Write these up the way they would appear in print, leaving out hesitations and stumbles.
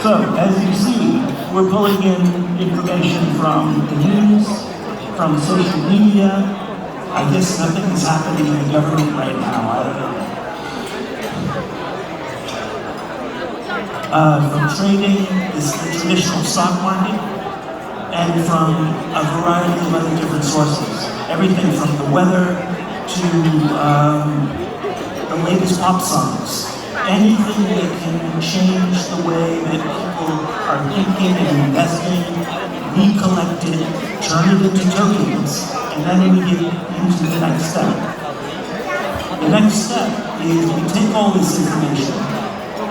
So, as you see, we're pulling in information from the news, from social media. I guess nothing is happening in the government right now, I don't know. From trading, this is the traditional stock market, and from a variety of other different sources. Everything from the weather to the latest pop songs. Anything that can change the way that people are thinking and investing, we collect it, turn it into tokens, and then we get into the next step. The next step is we take all this information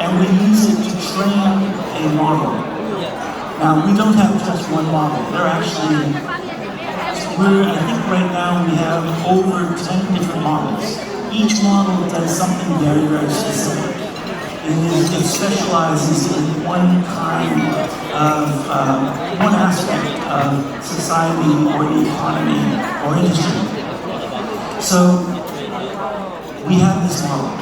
and we use it to train a model. Now, we don't have just one model. There are actually, I think right now we have over 10 different models. Each model does something very, very specific. It specializes in one kind of, one aspect of society or the economy or industry. So, we have this model.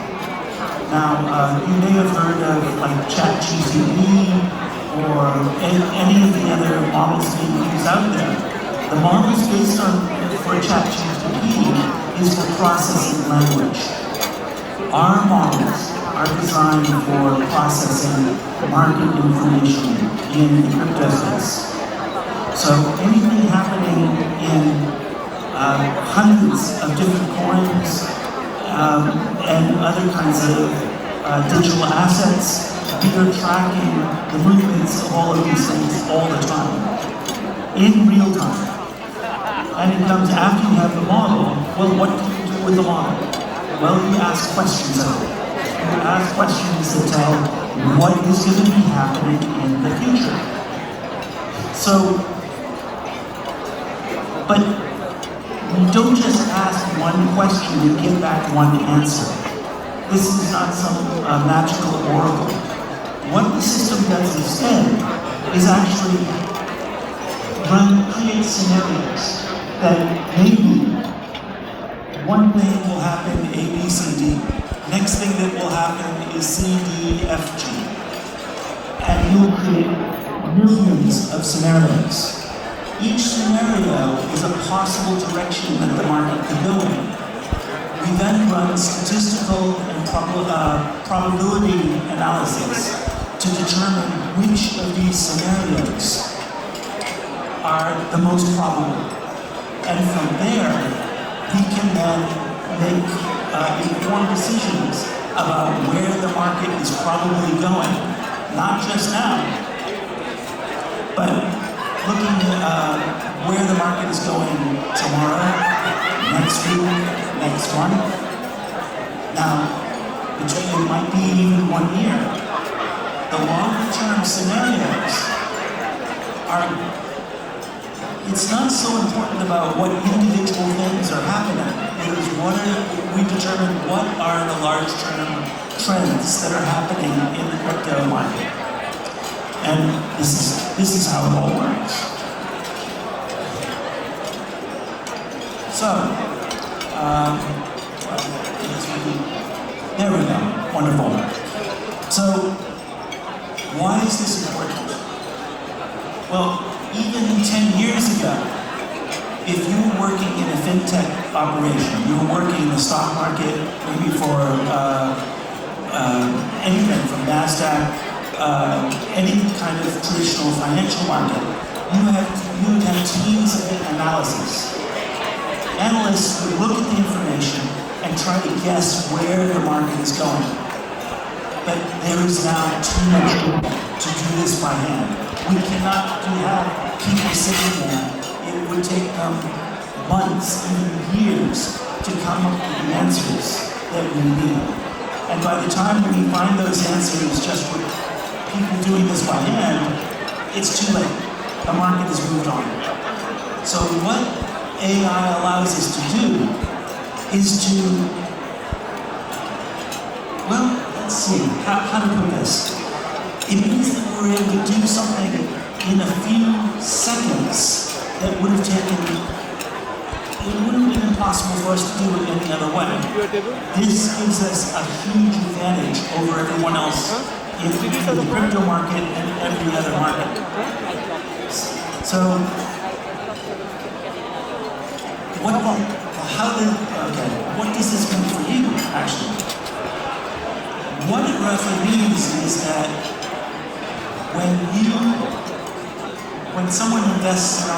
Now, you may have heard of like ChatGPT or any of the other models being used out there. The models based on, for ChatGPT is for processing language. Our models are designed for processing market information in the crypto space. So anything happening in hundreds of different coins and other kinds of digital assets, we are tracking the movements of all of these things all the time, in real time. And it comes after you have the model. Well, what do you do with the model? Well, you ask questions of it. You ask questions that tell what is going to be happening in the future. So, but we don't just ask one question and get back one answer. This is not some magical oracle. What the system does instead is actually create scenarios that maybe one thing will happen A, B, C, D. Next thing that will happen is C, D, F, G. And you'll create millions of scenarios. Each scenario is a possible direction that the market could go in. We then run statistical and probability analysis to determine which of these scenarios are the most probable. And from there, we can then make informed decisions about where the market is probably going, not just now, but looking at where the market is going tomorrow, next week, next month. Now, it might be even 1 year. The longer-term scenarios are. It's not so important about what individual things are happening. It is we determine what are the large-term trends that are happening in the crypto market. And this is how it all works. So, there we go. Wonderful. So, why is this important? Well, even 10 years ago, if you were working in a fintech operation, you were working in the stock market, maybe for anything from NASDAQ, any kind of traditional financial market, you would have teams of analysis. Analysts would look at the information and try to guess where the market is going. But there is now too much data to do this by hand. We cannot have people sitting there. It would take them months, even years, to come up with the answers that we need. And by the time we find those answers just with people doing this by hand, it's too late. The market has moved on. So what AI allows us to do is to, well, let's see, how to put this. It means that we're able to do something in a few seconds that would have taken, it wouldn't have been impossible for us to do it any other way. This gives us a huge advantage over everyone else in the crypto market and every other market. So, what does this mean for you, actually? What it roughly means is that when someone invests in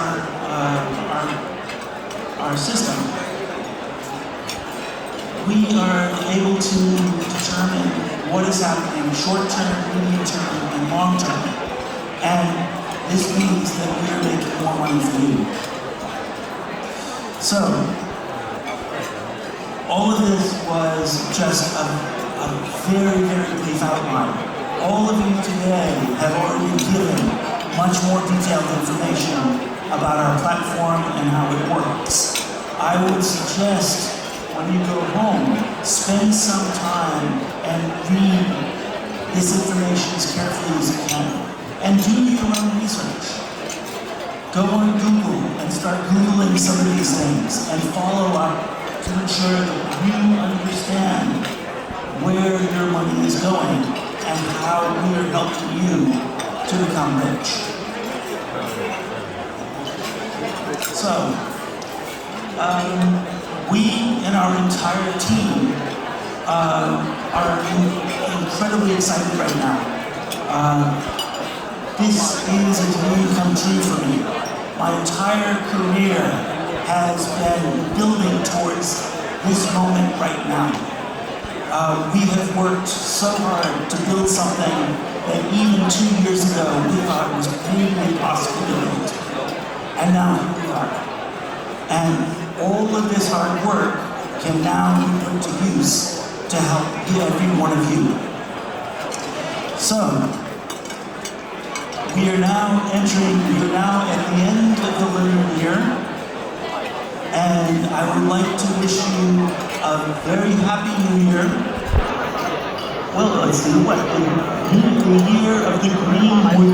our system, we are able to determine what is happening short-term, medium-term, and long-term. And this means that we are making more money for you. So, all of this was just a very, very brief outline. All of you today have already been given much more detailed information about our platform and how it works. I would suggest when you go home, spend some time and read this information as carefully as you can. And do your own research. Go on Google and start Googling some of these things and follow up to ensure that you understand where your money is going and how we are helping you to become rich. So, we and our entire team are incredibly excited right now. This is a dream come true for me. My entire career has been building towards this moment right now. We have worked so hard to build something that even 2 years ago we thought was really impossible to build. And now here we are. And all of this hard work can now be put to use to help every one of you. So, we are now at the end of the learning year, and I would like to wish you a very happy new year. Well, it's the year of the green wood.